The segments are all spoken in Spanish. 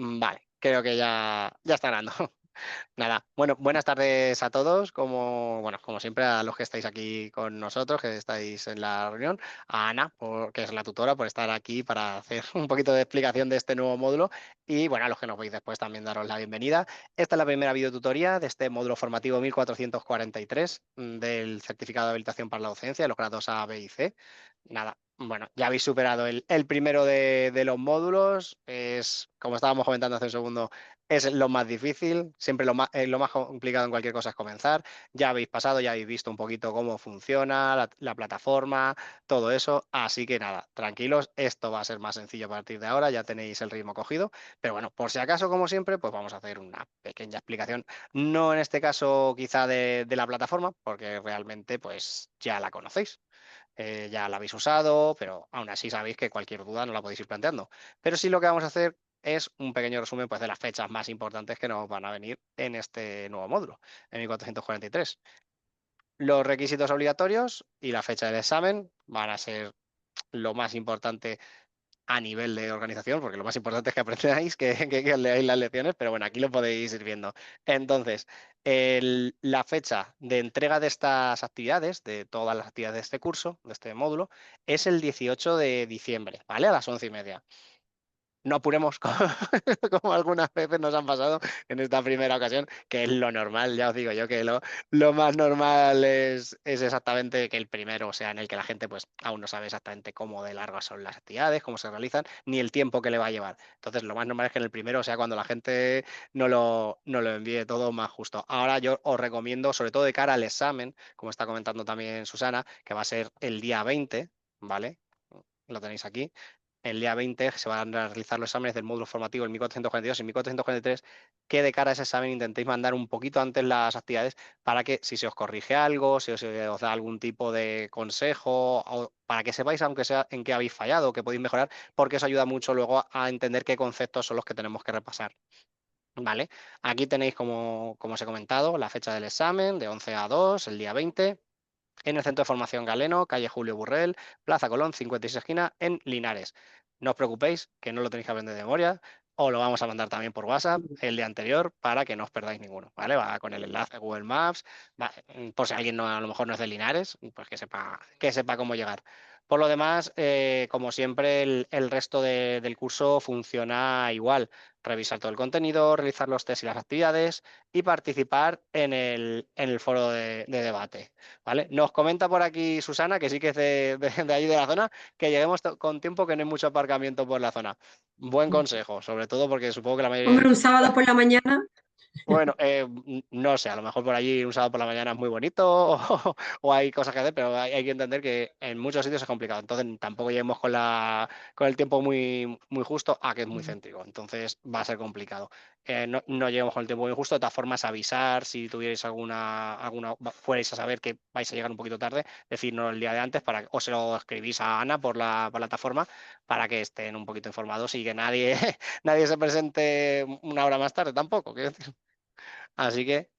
Vale, creo que ya está ganando. Nada, bueno, buenas tardes a todos, como siempre a los que estáis aquí con nosotros, que estáis en la reunión, a Ana, que es la tutora, por estar aquí para hacer un poquito de explicación de este nuevo módulo y bueno, a los que nos veis después también daros la bienvenida. Esta es la primera videotutoría de este módulo formativo 1443 del certificado de habilitación para la docencia, de los grados A, B y C. Nada, bueno, ya habéis superado el primero de los módulos, es, como estábamos comentando hace un segundo, es lo más difícil, siempre lo más complicado en cualquier cosa es comenzar. Ya habéis pasado, ya habéis visto un poquito cómo funciona la plataforma, todo eso. Así que nada, tranquilos, esto va a ser más sencillo a partir de ahora, ya tenéis el ritmo cogido. Pero bueno, por si acaso, como siempre, pues vamos a hacer una pequeña explicación. No en este caso quizá de la plataforma, porque realmente pues ya la conocéis. Ya la habéis usado, pero aún así sabéis que cualquier duda no la podéis ir planteando. Pero sí lo que vamos a hacer es un pequeño resumen pues, de las fechas más importantes que nos van a venir en este nuevo módulo, en 1443. Los requisitos obligatorios y la fecha del examen van a ser lo más importante a nivel de organización, porque lo más importante es que aprendáis, que leáis las lecciones, pero bueno, aquí lo podéis ir viendo. Entonces, la fecha de entrega de estas actividades, de todas las actividades de este curso, de este módulo, es el 18 de diciembre, ¿vale? A las 11:30. No apuremos como algunas veces nos han pasado en esta primera ocasión, que es lo normal, ya os digo yo que lo más normal es exactamente que el primero sea en el que la gente pues aún no sabe exactamente cómo de largas son las actividades, cómo se realizan, ni el tiempo que le va a llevar. Entonces lo más normal es que en el primero sea cuando la gente no lo envíe todo más justo. Ahora yo os recomiendo, sobre todo de cara al examen, como está comentando también Susana, que va a ser el día 20, ¿vale? Lo tenéis aquí. El día 20 se van a realizar los exámenes del módulo formativo el 1442 y 1443, que de cara a ese examen intentéis mandar un poquito antes las actividades para que si se os corrige algo, si os da algún tipo de consejo, o para que sepáis, aunque sea en qué habéis fallado, que podéis mejorar, porque eso ayuda mucho luego a entender qué conceptos son los que tenemos que repasar. ¿Vale? Aquí tenéis, como os he comentado, la fecha del examen de 11 a 2, el día 20 en el Centro de Formación Galeno, calle Julio Burrell, Plaza Colón, 56 esquina, en Linares. No os preocupéis, que no lo tenéis que aprender de memoria, os lo vamos a mandar también por WhatsApp el día anterior para que no os perdáis ninguno, ¿vale? Va con el enlace de Google Maps, por si alguien a lo mejor no es de Linares, pues que sepa cómo llegar. Por lo demás, como siempre, el resto del curso funciona igual. Revisar todo el contenido, realizar los test y las actividades y participar en el foro de debate. ¿Vale? Nos comenta por aquí Susana, que sí que es de ahí de la zona, que lleguemos con tiempo, que no hay mucho aparcamiento por la zona. Buen consejo, sobre todo porque supongo que la mayoría. Hombre, un sábado por la mañana. Bueno, no sé, a lo mejor por allí un sábado por la mañana es muy bonito o hay cosas que hacer, pero hay que entender que en muchos sitios es complicado. Entonces tampoco lleguemos con el tiempo muy, muy justo a que es muy céntrico. Entonces va a ser complicado. No lleguemos con el tiempo muy justo. De todas formas, avisar si tuvierais fuerais a saber que vais a llegar un poquito tarde, decirnos el día de antes o se lo escribís a Ana por la plataforma para que estén un poquito informados y que nadie, nadie se presente una hora más tarde tampoco. Quiero decir. Así que,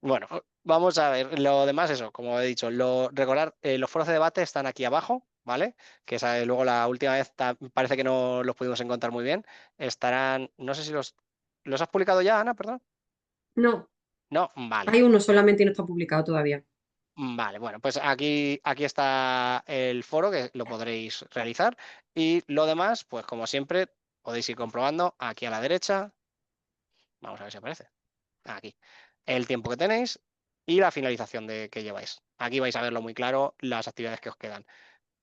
bueno, vamos a ver. Lo demás, eso, como he dicho, recordar, los foros de debate están aquí abajo, ¿vale? Que luego la última vez parece que no los pudimos encontrar muy bien. Estarán, no sé si ¿los has publicado ya, Ana? Perdón. No, No, vale. hay uno solamente y no está publicado todavía. Vale, bueno, pues aquí está el foro que lo podréis realizar y lo demás, pues como siempre, podéis ir comprobando aquí a la derecha. Vamos a ver si aparece. Aquí. El tiempo que tenéis y la finalización que lleváis. Aquí vais a verlo muy claro, las actividades que os quedan.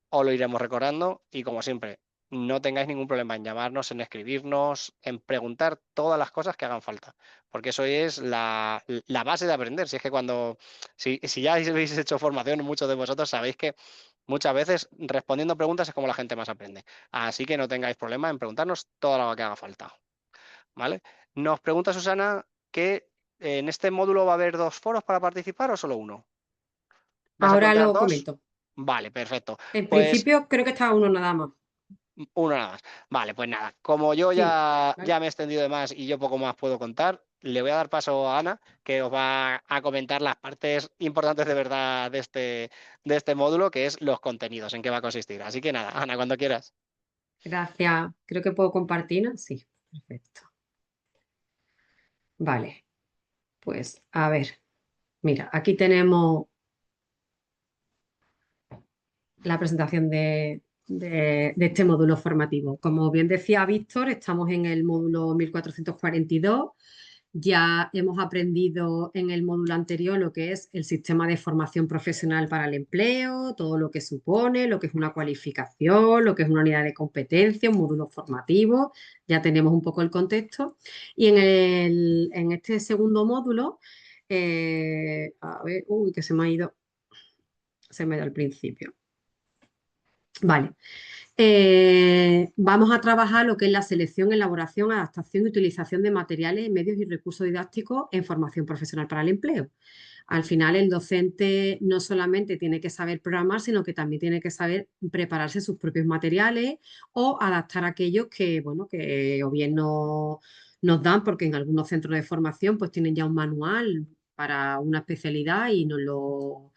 Os lo iremos recordando y como siempre, no tengáis ningún problema en llamarnos, en escribirnos, en preguntar todas las cosas que hagan falta, porque eso es la base de aprender. Si es que si ya habéis hecho formación, muchos de vosotros sabéis que muchas veces respondiendo preguntas es como la gente más aprende. Así que no tengáis problema en preguntarnos todo lo que haga falta. ¿Vale? Nos pregunta Susana que en este módulo va a haber dos foros para participar o solo uno. ¿Vas a Ahora plantear lo dos? comento. Vale, perfecto. En Pues principio creo que está uno nada más. uno nada más. Vale, pues nada, como yo Sí, ya ¿vale? me he extendido de más y yo poco más puedo contar, le voy a dar paso a Ana, que os va a comentar las partes importantes de verdad de este módulo, que es los contenidos, en qué va a consistir. Así que nada, Ana, cuando quieras. Gracias. Creo que puedo compartir, ¿no? Sí, perfecto. Vale, pues a ver, mira, aquí tenemos la presentación de este módulo formativo. Como bien decía Víctor, estamos en el módulo 1442. Ya hemos aprendido en el módulo anterior lo que es el sistema de formación profesional para el empleo, todo lo que supone, lo que es una cualificación, lo que es una unidad de competencia, un módulo formativo. Ya tenemos un poco el contexto. Y en este segundo módulo, a ver, uy, que se me ha ido al principio. Vale. Vamos a trabajar lo que es la selección, elaboración, adaptación y utilización de materiales, medios y recursos didácticos en formación profesional para el empleo. Al final, el docente no solamente tiene que saber programar, sino que también tiene que saber prepararse sus propios materiales o adaptar aquellos que, bueno, que o bien no nos dan, porque en algunos centros de formación pues tienen ya un manual para una especialidad y nos lo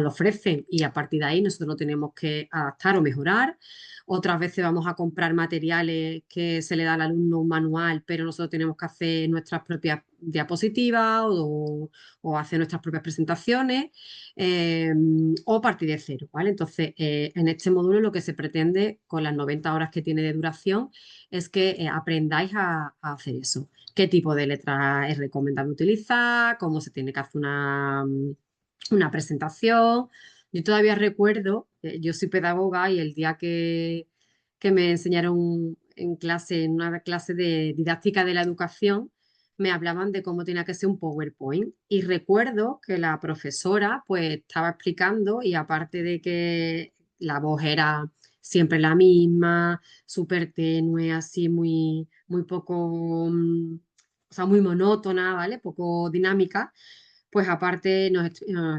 ofrecen y a partir de ahí nosotros lo tenemos que adaptar o mejorar. Otras veces vamos a comprar materiales que se le da al alumno un manual, pero nosotros tenemos que hacer nuestras propias diapositivas o hacer nuestras propias presentaciones eh, o partir de cero, ¿vale? Entonces, en este módulo lo que se pretende con las 90 horas que tiene de duración es que aprendáis a hacer eso. ¿Qué tipo de letras es recomendable utilizar? ¿Cómo se tiene que hacer una presentación? Yo todavía recuerdo, yo soy pedagoga y el día que me enseñaron en clase, en una clase de didáctica de la educación, me hablaban de cómo tenía que ser un PowerPoint. Y recuerdo que la profesora pues estaba explicando y aparte de que la voz era siempre la misma, súper tenue, así muy poco, o sea, muy monótona, ¿vale? Poco dinámica, pues aparte nos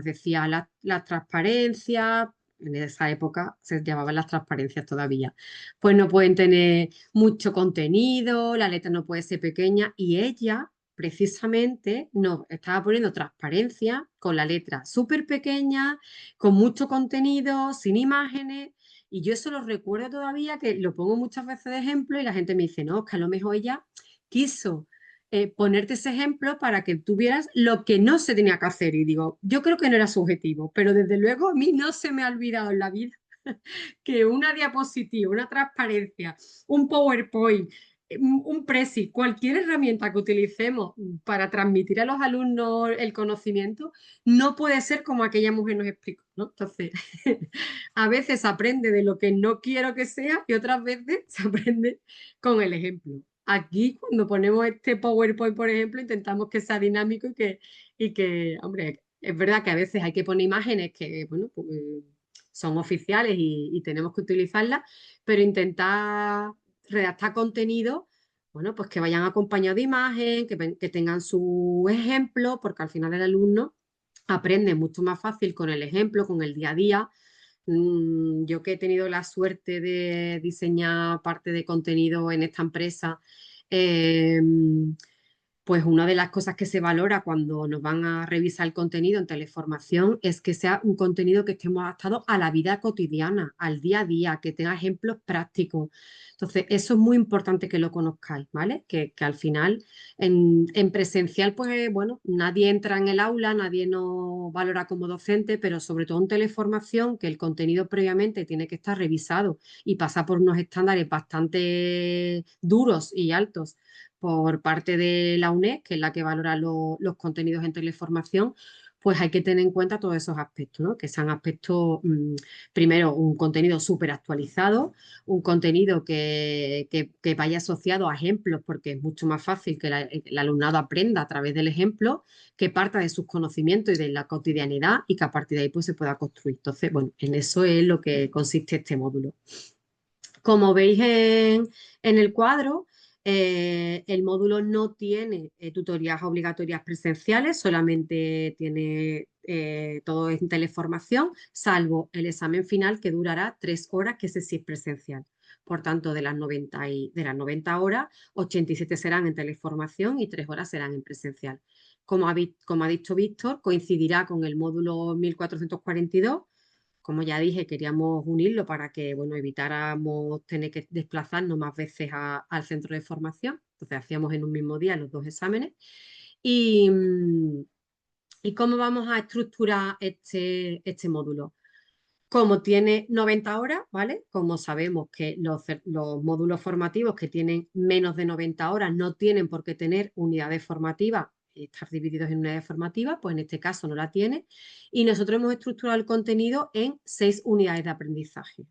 decía la transparencia, en esa época se llamaban las transparencias todavía, pues no pueden tener mucho contenido, la letra no puede ser pequeña y ella precisamente nos estaba poniendo transparencia con la letra súper pequeña, con mucho contenido, sin imágenes. Y yo eso lo recuerdo todavía, que lo pongo muchas veces de ejemplo y la gente me dice, no, es que a lo mejor ella quiso ponerte ese ejemplo para que tú vieras lo que no se tenía que hacer. Y digo, yo creo que no era su objetivo, pero desde luego a mí no se me ha olvidado en la vida que una diapositiva, una transparencia, un PowerPoint, un Prezi, cualquier herramienta que utilicemos para transmitir a los alumnos el conocimiento, no puede ser como aquella mujer nos explicó, ¿no? Entonces, a veces aprende de lo que no quiero que sea y otras veces se aprende con el ejemplo. Aquí, cuando ponemos este PowerPoint, por ejemplo, intentamos que sea dinámico y que, hombre, es verdad que a veces hay que poner imágenes que, bueno, pues, son oficiales y tenemos que utilizarlas, pero intentar redactar contenido, bueno, pues que vayan acompañados de imagen, que tengan su ejemplo, porque al final el alumno aprende mucho más fácil con el ejemplo, con el día a día. Yo que he tenido la suerte de diseñar parte de contenido en esta empresa, eh, pues una de las cosas que se valora cuando nos van a revisar el contenido en teleformación es que sea un contenido que estemos adaptados a la vida cotidiana, al día a día, que tenga ejemplos prácticos. Entonces, eso es muy importante que lo conozcáis, ¿vale? Que al final en presencial, pues bueno, nadie entra en el aula, nadie nos valora como docente, pero sobre todo en teleformación, que el contenido previamente tiene que estar revisado y pasar por unos estándares bastante duros y altos por parte de la UNED, que es la que valora los contenidos en teleformación, pues hay que tener en cuenta todos esos aspectos, ¿no? Que sean aspectos, primero, un contenido súper actualizado, un contenido que vaya asociado a ejemplos, porque es mucho más fácil que el alumnado aprenda a través del ejemplo, que parta de sus conocimientos y de la cotidianidad y que a partir de ahí pues, se pueda construir. Entonces, bueno, en eso es lo que consiste este módulo. Como veis en el cuadro, el módulo no tiene tutorías obligatorias presenciales, solamente tiene todo en teleformación, salvo el examen final que durará 3 horas, que ese sí es presencial. Por tanto, de las 90 horas, 87 serán en teleformación y 3 horas serán en presencial. Como ha dicho Víctor, coincidirá con el módulo 1442. Como ya dije, queríamos unirlo para que, bueno, evitáramos tener que desplazarnos más veces al centro de formación. Entonces hacíamos en un mismo día los dos exámenes. ¿Y, ¿y cómo vamos a estructurar este módulo? Como tiene 90 horas, ¿vale? Como sabemos que los módulos formativos que tienen menos de 90 horas no tienen por qué tener unidades formativas, estar divididos en unidades formativas, pues en este caso no la tiene. Y nosotros hemos estructurado el contenido en 6 unidades de aprendizaje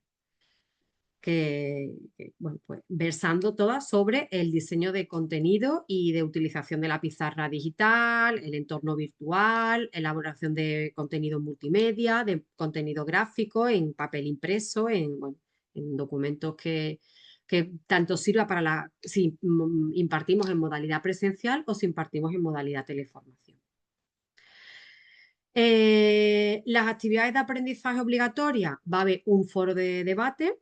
bueno, pues versando todas sobre el diseño de contenido y de utilización de la pizarra digital, el entorno virtual, elaboración de contenido multimedia, de contenido gráfico, en papel impreso, bueno, en documentos que tanto sirva para si impartimos en modalidad presencial o si impartimos en modalidad teleformación. Las actividades de aprendizaje obligatorias, va a haber un foro de debate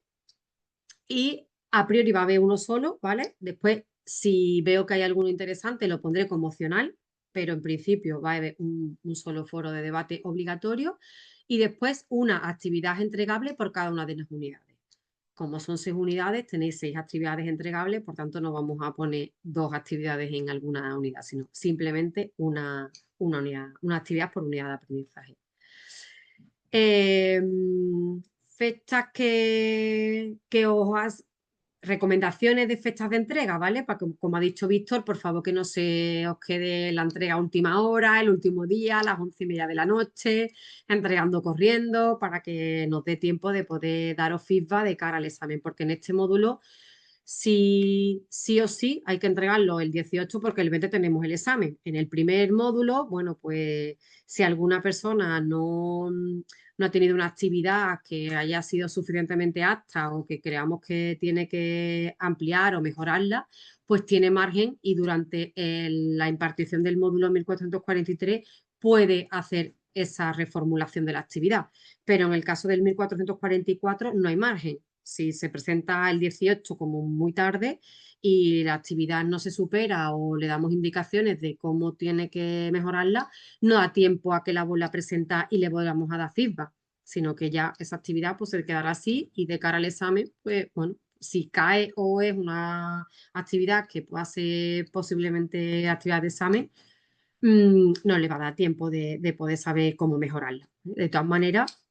y a priori va a haber uno solo, ¿vale? Después, si veo que hay alguno interesante, lo pondré como opcional, pero en principio va a haber un solo foro de debate obligatorio y después una actividad entregable por cada una de las unidades. Como son 6 unidades, tenéis 6 actividades entregables, por tanto no vamos a poner 2 actividades en alguna unidad, sino simplemente unidad, una actividad por unidad de aprendizaje. Fechas que recomendaciones de fechas de entrega, ¿vale? Para que, como ha dicho Víctor, por favor que no se os quede la entrega a última hora, el último día, a las 11:30 de la noche, entregando corriendo, para que nos dé tiempo de poder daros feedback de cara al examen, porque en este módulo sí o sí hay que entregarlo el 18 porque el 20 tenemos el examen. En el primer módulo, bueno, pues si alguna persona no ha tenido una actividad que haya sido suficientemente apta o que creamos que tiene que ampliar o mejorarla, pues tiene margen y durante la impartición del módulo 1443 puede hacer esa reformulación de la actividad. Pero en el caso del 1444 no hay margen. Si se presenta el 18 como muy tarde y la actividad no se supera o le damos indicaciones de cómo tiene que mejorarla, no da tiempo a que la vuelva a presentar y le volvamos a dar feedback, sino que ya esa actividad pues se quedará así y de cara al examen, pues bueno, si cae o es una actividad que pueda ser posiblemente actividad de examen, no le va a dar tiempo de poder saber cómo mejorarla. De todas maneras,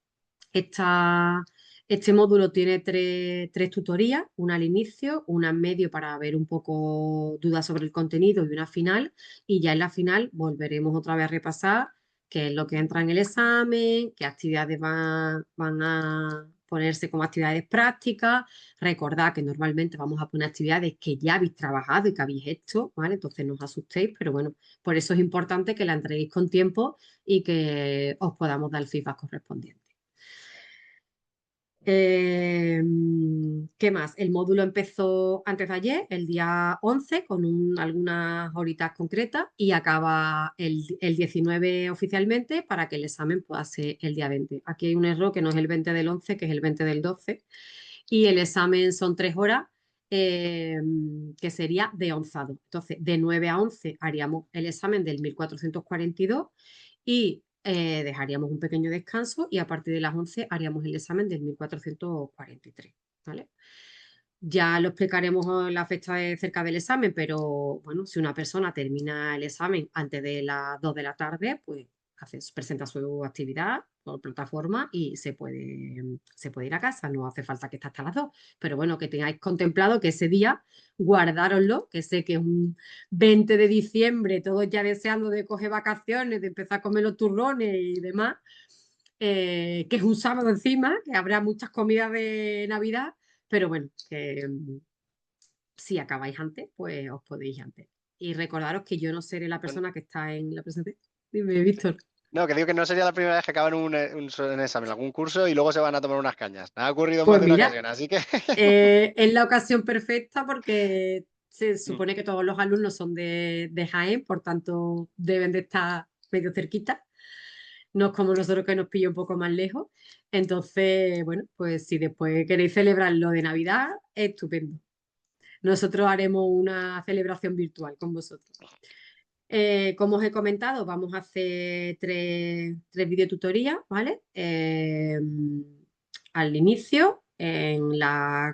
este módulo tiene tres tutorías, una al inicio, una en medio para ver un poco dudas sobre el contenido y una final. Y ya en la final volveremos otra vez a repasar qué es lo que entra en el examen, qué actividades van a ponerse como actividades prácticas. Recordad que normalmente vamos a poner actividades que ya habéis trabajado y que habéis hecho, ¿vale? Entonces no os asustéis, pero bueno, por eso es importante que la entreguéis con tiempo y que os podamos dar el feedback correspondiente. ¿Qué más? El módulo empezó antes de ayer, el día 11, con algunas horitas concretas y acaba el 19 oficialmente para que el examen pueda ser el día 20. Aquí hay un error que no es el 20 del 11, que es el 20 del 12 y el examen son 3 horas, que sería de onzado. Entonces, de 9 a 11 haríamos el examen del 1442 y dejaríamos un pequeño descanso y a partir de las 11 haríamos el examen del 1443, ¿vale? Ya lo explicaremos en la fecha cerca del examen, pero bueno, si una persona termina el examen antes de las 2 de la tarde, pues presenta su actividad por plataforma y se puede ir a casa, no hace falta que esté hasta las 2. Pero bueno, que tengáis contemplado que ese día guardároslo, que sé que es un 20 de diciembre, todos ya deseando de coger vacaciones, de empezar a comer los turrones y demás, que es un sábado encima, que habrá muchas comidas de Navidad, pero bueno, que si acabáis antes, pues os podéis ir antes. Y recordaros que yo no seré la persona que está en la presentación. Dime, Víctor. No, que digo que no sería la primera vez que acaban un examen, algún curso y luego se van a tomar unas cañas. Ha ocurrido en más Pues de una mira, ocasión, así que... es la ocasión perfecta porque se Mm. supone que todos los alumnos son de Jaén, por tanto deben de estar medio cerquita. No es como nosotros que nos pilla un poco más lejos. Entonces, bueno, pues si después queréis celebrar lo de Navidad, estupendo. Nosotros haremos una celebración virtual con vosotros. Como os he comentado, vamos a hacer tres videotutorías, ¿vale? Al inicio,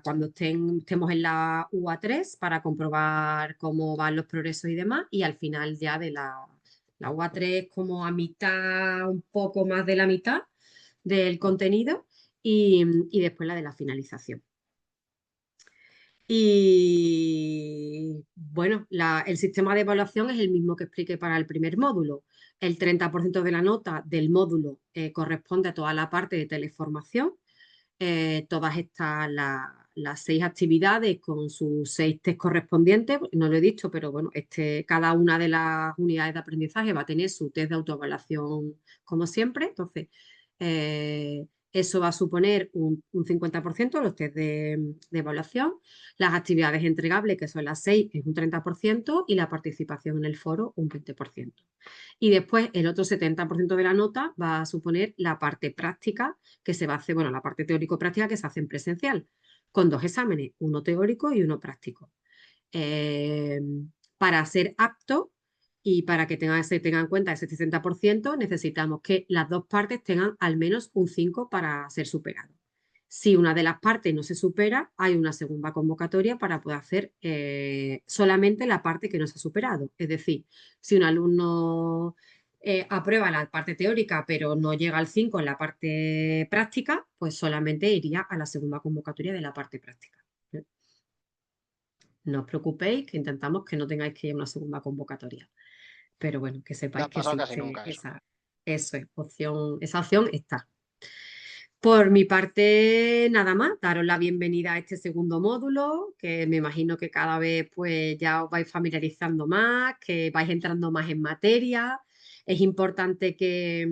cuando estemos en la UA3 para comprobar cómo van los progresos y demás, y al final ya de la UA3 como a mitad, un poco más de la mitad del contenido y después la de la finalización. Y bueno, el sistema de evaluación es el mismo que expliqué para el primer módulo. El 30% de la nota del módulo corresponde a toda la parte de teleformación. Todas estas, las 6 actividades con sus 6 test correspondientes, no lo he dicho, pero bueno, cada una de las unidades de aprendizaje va a tener su test de autoevaluación como siempre. Entonces, eso va a suponer un 50% los test de evaluación. Las actividades entregables, que son las 6, es un 30% y la participación en el foro un 20%. Y después el otro 70% de la nota va a suponer la parte práctica que se va a hacer, bueno, la parte teórico-práctica que se hace en presencial, con 2 exámenes, uno teórico y uno práctico. Para ser apto y para que se tenga en cuenta ese 60%, necesitamos que las 2 partes tengan al menos un 5 para ser superado. Si una de las partes no se supera, hay una segunda convocatoria para poder hacer solamente la parte que no se ha superado. Es decir, si un alumno aprueba la parte teórica pero no llega al 5 en la parte práctica, pues solamente iría a la segunda convocatoria de la parte práctica. No os preocupéis, que intentamos que no tengáis que ir a una segunda convocatoria. Pero bueno, que No sepáis ha que pasado casi existe nunca eso. esa opción está. Por mi parte, nada más, daros la bienvenida a este segundo módulo, que me imagino que cada vez pues ya os vais familiarizando más, que vais entrando más en materia. Es importante que,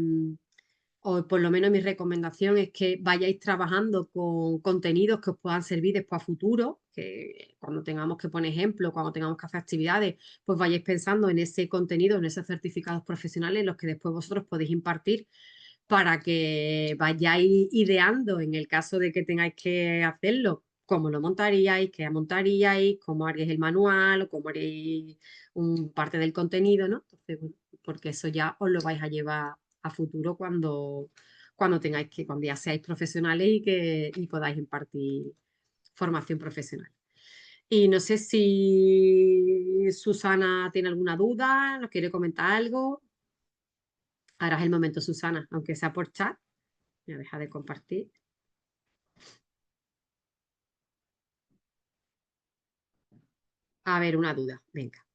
o por lo menos mi recomendación es que vayáis trabajando con contenidos que os puedan servir después a futuro, que cuando tengamos que poner ejemplos, cuando tengamos que hacer actividades, pues vayáis pensando en ese contenido, en esos certificados profesionales, los que después vosotros podéis impartir para que vayáis ideando en el caso de que tengáis que hacerlo, cómo lo montaríais, qué montaríais, cómo haríais el manual o cómo haréis parte del contenido, ¿no? Entonces, bueno, porque eso ya os lo vais a llevar a futuro cuando ya seáis profesionales y podáis impartir formación profesional. Y no sé si Susana tiene alguna duda, nos quiere comentar algo. Ahora es el momento, Susana, aunque sea por chat. Voy a dejar de compartir. A ver, una duda, venga.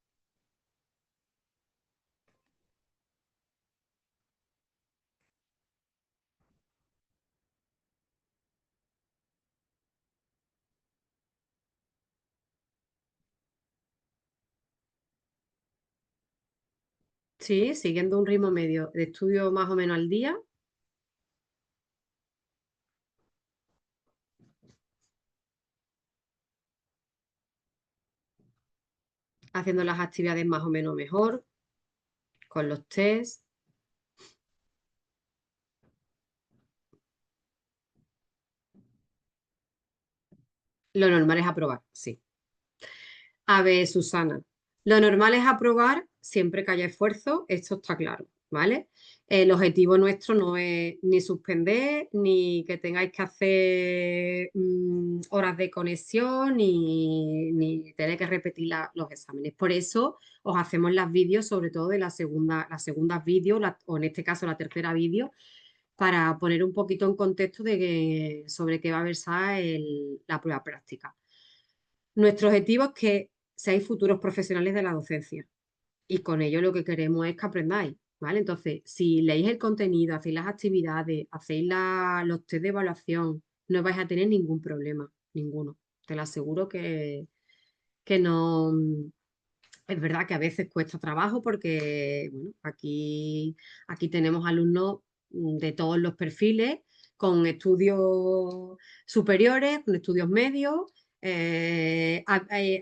Sí, siguiendo un ritmo medio de estudio más o menos al día, haciendo las actividades más o menos mejor, con los test. Lo normal es aprobar, sí. A ver, Susana, lo normal es aprobar siempre que haya esfuerzo, esto está claro, ¿vale? El objetivo nuestro no es ni suspender, ni que tengáis que hacer horas de conexión, ni tener que repetir los exámenes. Por eso os hacemos las vídeos, sobre todo de las segundas vídeos, o en este caso la tercera vídeo, para poner un poquito en contexto sobre qué va a versar la prueba práctica. Nuestro objetivo es que seáis futuros profesionales de la docencia y con ello lo que queremos es que aprendáis, ¿vale? Entonces, si leéis el contenido, hacéis las actividades, hacéis los test de evaluación, no vais a tener ningún problema, ninguno. Te lo aseguro que no. Es verdad que a veces cuesta trabajo porque bueno, aquí tenemos alumnos de todos los perfiles, con estudios superiores, con estudios medios,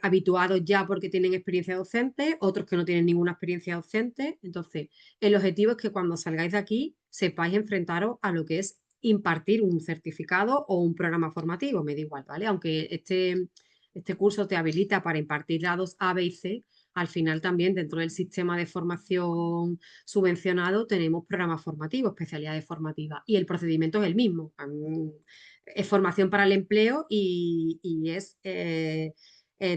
habituados ya porque tienen experiencia docente, otros que no tienen ninguna experiencia docente. Entonces, el objetivo es que cuando salgáis de aquí sepáis enfrentaros a lo que es impartir un certificado o un programa formativo, me da igual, ¿vale? Aunque este curso te habilita para impartir grados A, B y C, al final también dentro del sistema de formación subvencionado tenemos programas formativos, especialidades formativas y el procedimiento es el mismo. es formación para el empleo y es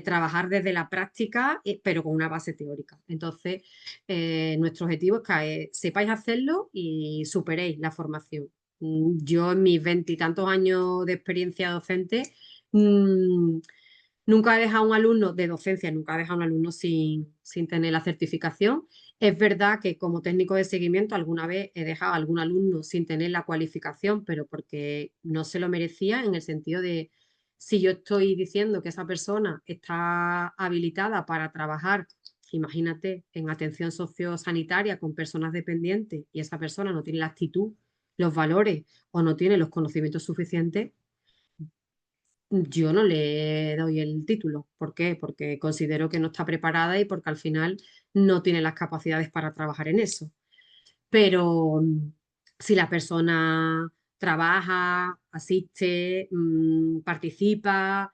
trabajar desde la práctica, pero con una base teórica. Entonces, nuestro objetivo es que sepáis hacerlo y superéis la formación. Yo en mis veintitantos años de experiencia docente, mm, nunca he dejado a un alumno de docencia, nunca he dejado a un alumno sin tener la certificación. Es verdad que como técnico de seguimiento alguna vez he dejado a algún alumno sin tener la cualificación, pero porque no se lo merecía en el sentido de si yo estoy diciendo que esa persona está habilitada para trabajar, imagínate, en atención sociosanitaria con personas dependientes y esa persona no tiene la actitud, los valores o no tiene los conocimientos suficientes, yo no le doy el título. ¿Por qué? Porque considero que no está preparada y porque al final no tiene las capacidades para trabajar en eso. Pero si la persona trabaja, asiste, participa,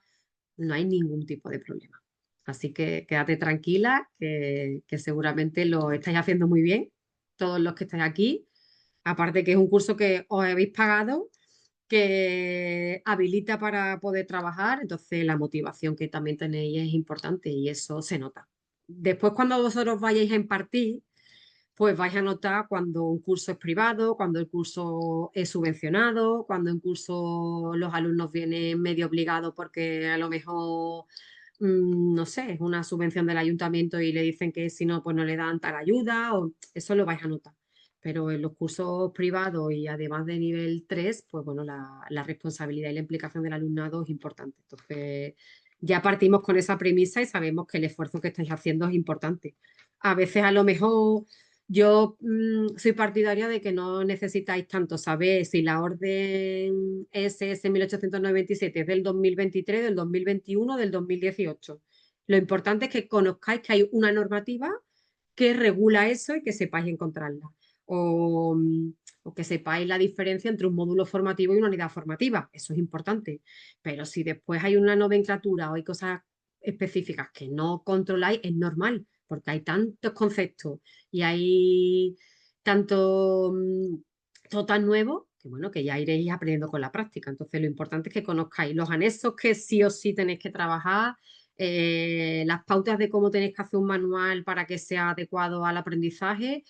no hay ningún tipo de problema. Así que quédate tranquila, que seguramente lo estáis haciendo muy bien, todos los que estáis aquí. Aparte que es un curso que os habéis pagado, que habilita para poder trabajar, entonces la motivación que también tenéis es importante y eso se nota. Después, cuando vosotros vayáis a impartir, pues vais a notar cuando un curso es privado, cuando el curso es subvencionado, cuando en curso los alumnos vienen medio obligados porque a lo mejor, no sé, es una subvención del ayuntamiento y le dicen que si no, pues no le dan tal ayuda, o eso lo vais a notar. Pero en los cursos privados y además de nivel 3 pues bueno, la responsabilidad y la implicación del alumnado es importante. Entonces, ya partimos con esa premisa y sabemos que el esfuerzo que estáis haciendo es importante. A veces a lo mejor yo soy partidaria de que no necesitáis tanto saber si la orden SS 1897 es del 2023, del 2021, del 2018. Lo importante es que conozcáis que hay una normativa que regula eso y que sepáis encontrarla. O, o que sepáis la diferencia entre un módulo formativo y una unidad formativa. Eso es importante. Pero si después hay una nomenclatura o hay cosas específicas que no controláis, es normal, porque hay tantos conceptos y hay tanto todo tan nuevo que bueno, que ya iréis aprendiendo con la práctica. Entonces lo importante es que conozcáis los anexos que sí o sí tenéis que trabajar, las pautas de cómo tenéis que hacer un manual para que sea adecuado al aprendizaje,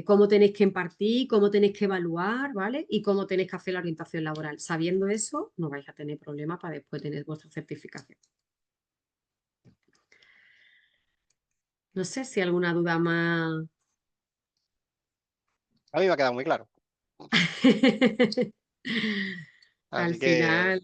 cómo tenéis que impartir, cómo tenéis que evaluar, ¿vale? Y cómo tenéis que hacer la orientación laboral. Sabiendo eso, no vais a tener problemas para después tener vuestra certificación. No sé si alguna duda más. A mí me ha quedado muy claro. Al Así que final,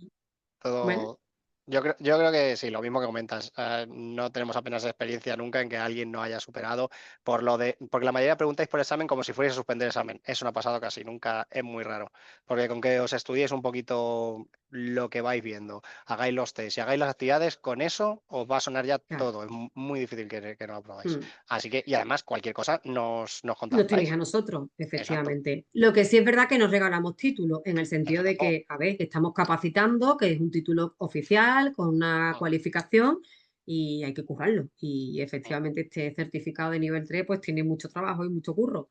bueno, todo. Yo creo que sí, lo mismo que comentas. No tenemos apenas experiencia nunca en que alguien no haya superado porque la mayoría preguntáis por examen como si fuese a suspender examen. Eso no ha pasado casi nunca, es muy raro. Porque con que os estudiéis un poquito lo que vais viendo, hagáis los test y hagáis las actividades, con eso os va a sonar ya claro. todo. Es muy difícil que no lo probáis. Mm. Así que, y además, cualquier cosa nos Nos tenéis a contactáis. nosotros, Exacto. efectivamente. Lo que sí es verdad que nos regalamos títulos, en el sentido de Exacto. que, a ver, que estamos capacitando, que es un título oficial, con una cualificación, y hay que currarlo. Y efectivamente este certificado de nivel 3 pues tiene mucho trabajo y mucho curro,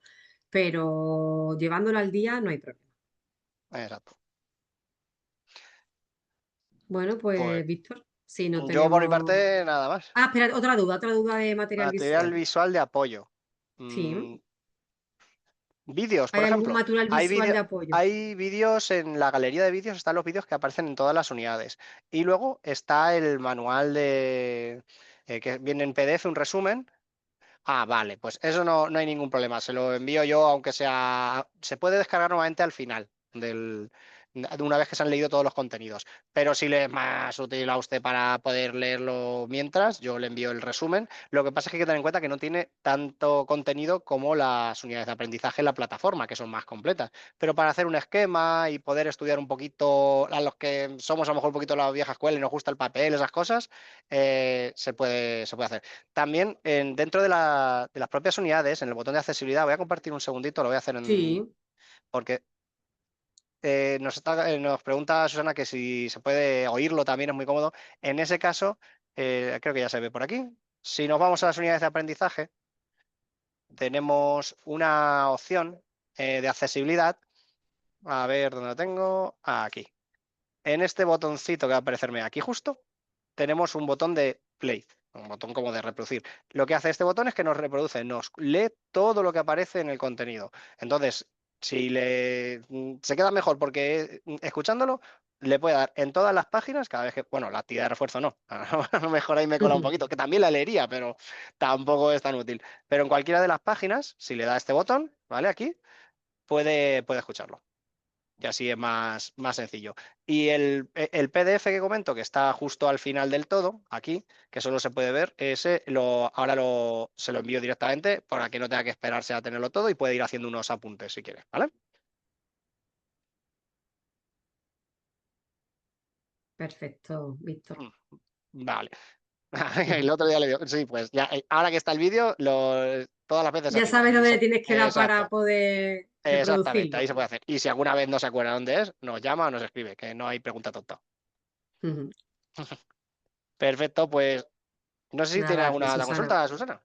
pero llevándolo al día no hay problema. Exacto. Bueno, Pues pues Víctor, si no yo por mi tenemos... parte, nada más. Ah, espera, otra duda de material Material visual. visual de apoyo. Sí, Vídeos, ¿hay por algún ejemplo. material Hay visual de vídeo, apoyo? hay vídeos en la galería de vídeos, están los vídeos que aparecen en todas las unidades. Y luego está el manual que viene en PDF, un resumen. Ah, vale, pues eso no hay ningún problema. Se lo envío yo, aunque sea. Se puede descargar nuevamente al final de una vez que se han leído todos los contenidos. Pero si le es más útil a usted para poder leerlo mientras, yo le envío el resumen. Lo que pasa es que hay que tener en cuenta que no tiene tanto contenido como las unidades de aprendizaje en la plataforma, que son más completas. Pero para hacer un esquema y poder estudiar un poquito, a los que somos a lo mejor un poquito la vieja escuela y nos gusta el papel, esas cosas, se puede hacer. También dentro de las propias unidades, en el botón de accesibilidad, voy a compartir un segundito, lo voy a hacer Sí, porque nos pregunta Susana que si se puede oírlo también, es muy cómodo. En ese caso, creo que ya se ve por aquí. Si nos vamos a las unidades de aprendizaje, tenemos una opción de accesibilidad. A ver dónde lo tengo. Aquí. en este botoncito que va a aparecerme aquí justo, tenemos un botón de play, un botón como de reproducir. Lo que hace este botón es que nos reproduce, nos lee todo lo que aparece en el contenido. Entonces, si se queda mejor porque escuchándolo, le puede dar en todas las páginas, cada vez que, bueno, la actividad de refuerzo no, a lo mejor ahí me cola un poquito, que también la leería, pero tampoco es tan útil. Pero en cualquiera de las páginas, si le da este botón, ¿vale? Aquí, puede escucharlo. Y así es más sencillo. Y el PDF que comento, que está justo al final del todo, aquí, que solo se puede ver, ese ahora se lo envío directamente para que no tenga que esperarse a tenerlo todo y puede ir haciendo unos apuntes si quiere, ¿vale? Perfecto, Víctor. Vale. El otro día le digo, sí, pues ya, ahora que está el vídeo, todas las veces es Ya igual. sabes dónde le tienes que dar para Exacto, poder exactamente, ahí reproducirlo. se puede hacer. Y si alguna vez no se acuerda dónde es, nos llama o nos escribe, que no hay pregunta tonta. Ujú. Perfecto, pues no sé si tiene Nada, a ti, alguna otra Susana. consulta, Susana.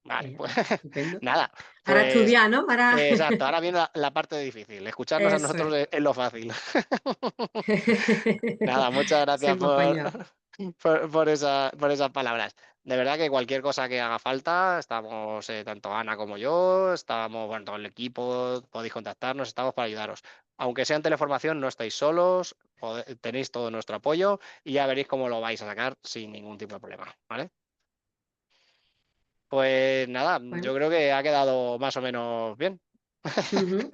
Vale, pues Estupendo. nada, Ahora pues estudiar, ¿no? Ahora. exacto, ahora viene la parte difícil, escucharnos a Eso nosotros es. es lo fácil. Nada, muchas Soy gracias muy apañado. por esas palabras. De verdad que cualquier cosa que haga falta, estamos tanto Ana como yo, estamos, bueno, todo el equipo, podéis contactarnos, estamos para ayudaros. Aunque sea en teleformación, no estáis solos, tenéis todo nuestro apoyo y ya veréis cómo lo vais a sacar sin ningún tipo de problema, ¿vale? Pues nada, Bueno, yo creo que ha quedado más o menos bien.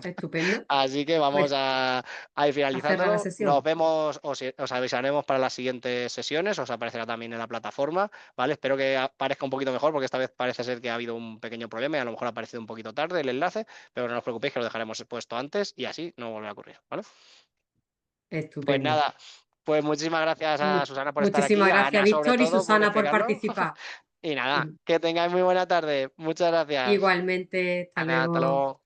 estupendo. Así que vamos Pues a ir a cerrar la finalizándolo. Nos sesión. vemos, os avisaremos para las siguientes sesiones, os aparecerá también en la plataforma, ¿vale? Espero que aparezca un poquito mejor porque esta vez parece ser que ha habido un pequeño problema y a lo mejor ha aparecido un poquito tarde el enlace, pero no os preocupéis que lo dejaremos puesto antes y así no volverá a ocurrir, ¿vale? Pues Estupendo. nada, pues muchísimas gracias a Susana por estar aquí, Muchísimas a gracias, Ana sobre Víctor y todo por Susana, por explicarlo. participar. Y nada, que tengáis muy buena tarde. Muchas gracias. Igualmente, hasta Ana, hasta luego. luego.